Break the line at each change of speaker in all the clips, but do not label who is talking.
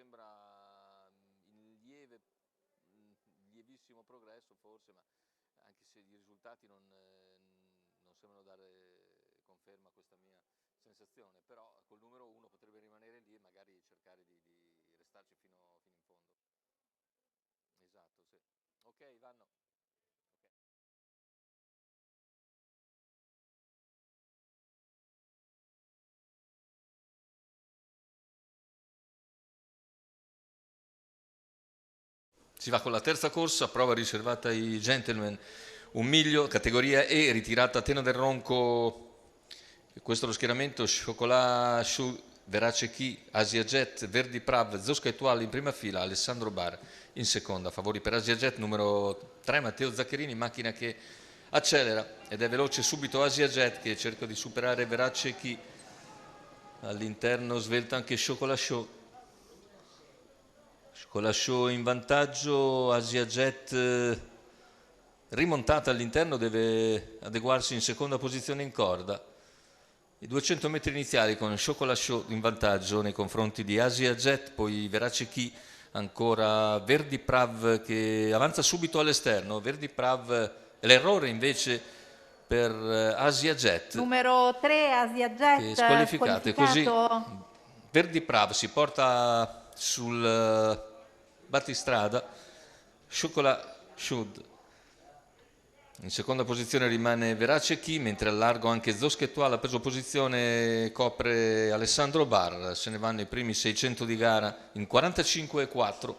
sembra in lievissimo progresso forse, ma anche se i risultati non sembrano dare conferma a questa mia sensazione, però col numero 1 potrebbe rimanere lì e magari cercare di restarci fino in fondo. Esatto, sì. Ok, vanno. Si va con la terza corsa, prova riservata ai gentleman, un miglio, categoria E, ritirata Tena del Ronco. Questo è lo schieramento: Chocolat Chou, Verace Chi, Asia Jet, Verdi Prav, Zosca Etual in prima fila, Alessandro Bar in seconda. Favori per Asia Jet, numero 3 Matteo Zaccherini, macchina che accelera ed è veloce subito Asia Jet che cerca di superare Verace Chi. All'interno svelta anche Chocolat Chou. Chocolat Chou in vantaggio, Asia Jet rimontata all'interno, deve adeguarsi in seconda posizione in corda. I 200 metri iniziali con Chocolat Chou in vantaggio nei confronti di Asia Jet, poi Verace Chi, ancora Verdi Prav che avanza subito all'esterno. Verdi Prav, l'errore invece per Asia Jet.
Numero 3 Asia Jet
Squalificate. Così Verdi Prav si porta sul battistrada. Chocolat Chou. In seconda posizione rimane Verace Chi, mentre al largo anche Zosca Etual ha preso posizione, copre Alessandro Bar. Se ne vanno i primi 600 di gara in 45,4.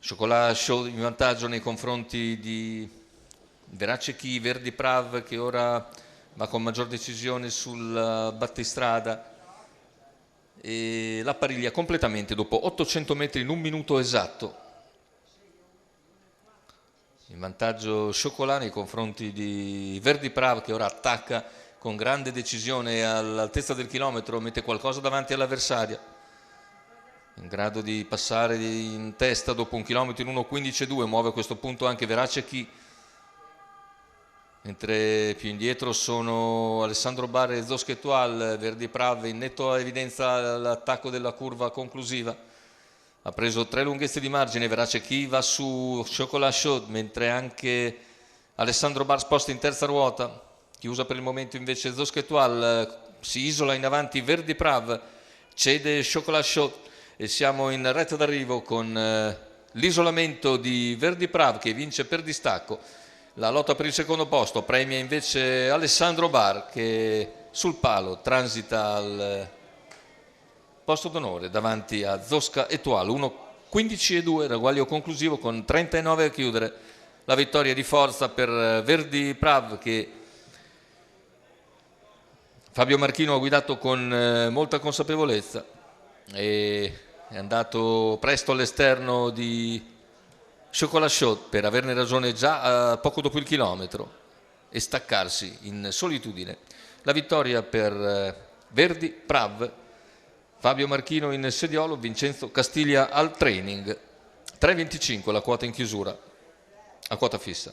Chocolat Chou in vantaggio nei confronti di Verace Chi, Verdi Prav che ora va con maggior decisione sul battistrada e la pariglia completamente dopo 800 metri in un minuto esatto. In vantaggio Chocolat nei confronti di Verdi Prav che ora attacca con grande decisione all'altezza del chilometro, mette qualcosa davanti all'avversaria, in grado di passare in testa dopo un chilometro in 1:15,2. Muove a questo punto anche Verace Chi, mentre più indietro sono Alessandro Bar e Zosca Etual. Verdi Prav in netto evidenza l'attacco della curva conclusiva. Ha preso 3 lunghezze di margine. Verace Chi va su Chocolat Chou, mentre anche Alessandro Bar sposta in terza ruota. Chiusa per il momento invece Zosca Etual, si isola in avanti Verdi Prav, cede Chocolat Chou e siamo in retta d'arrivo con l'isolamento di Verdi Prav che vince per distacco. La lotta per il secondo posto premia invece Alessandro Bar che sul palo transita al posto d'onore davanti a Zosca Etual. 1:15,2, ragguaglio conclusivo con 39 a chiudere. La vittoria di forza per Verdi Prav che Fabio Marchino ha guidato con molta consapevolezza e è andato presto all'esterno di Chocolat Chou per averne ragione già poco dopo il chilometro e staccarsi in solitudine. La vittoria per Verdi Prav, Fabio Marchino in sediolo, Vincenzo Castiglia al training. 3,25 la quota in chiusura, a quota fissa.